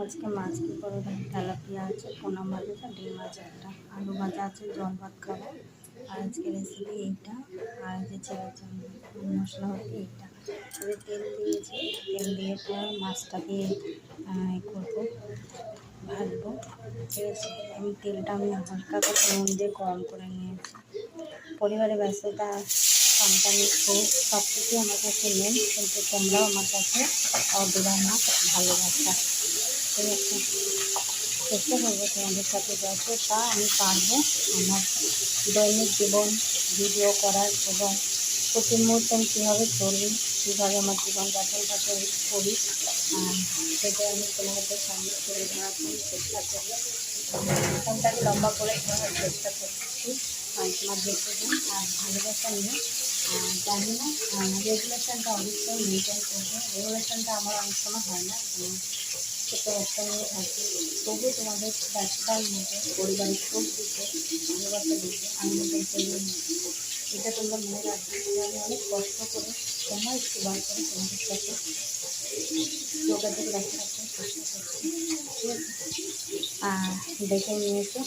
আজকে মাছ কী করবো, তেলাপিয়া আছে, পোনা মাছ আছে, ডিম আছে, একটা আলু ভাজা আছে, জল ভাত খাবো। আর আজকে রেসিপি এইটা। আর যে ছেলের জন্য মশলা হচ্ছে এইটা। তেল দিয়েছি, তেল দিয়ে পর মাছটাকে করবো, ভাজবো। ঠিক আছে, তেলটা আমি হালকা করে নুন দিয়ে গরম করে নিয়েছি। পরিবারের ব্যস্ততা, সন্তান, খুব সব কিছুই আমার কাছে নেই, কিন্তু তোমরাও আমার কাছে অবিরাম ভালোবাসা। ঠিক আছে, চেষ্টা করবো তোমাদের সাথে যতটা আমি পারবো আমার দৈনিক জীবন ভিডিও করার, এবং প্রতি মুহূর্তে আমি কীভাবে চলি, কীভাবে আমার জীবনযাপনটা করি, সেটা আমি তোমাদের সামনে তুলে ধরার চেষ্টা করি। ফোনটা লম্বা করে ধরার চেষ্টা করছি। তোমার দেখতে দিন আর ভালোবাসা নিয়ে জানি না, রেগুলেশনটা অবশ্যই মেনটেন করবো। রেগুলেশনটা আমার অনেক সময় হয় না, ছোটো বাচ্চা নিয়ে থাকি। তবু তোমাদের ব্যস্ততার মধ্যে পরিবারের সুখ দিতে, ভালোবাসা দিতে আমি নিজের জন্য এটা তোমরা মনে রাখবে যে আমি অনেক কষ্ট করে সময় একটু বার করে তোমাদের সাথে যোগাযোগ রাখার চেষ্টা করছি। ঠিক আছে, দেখে নিয়েছো।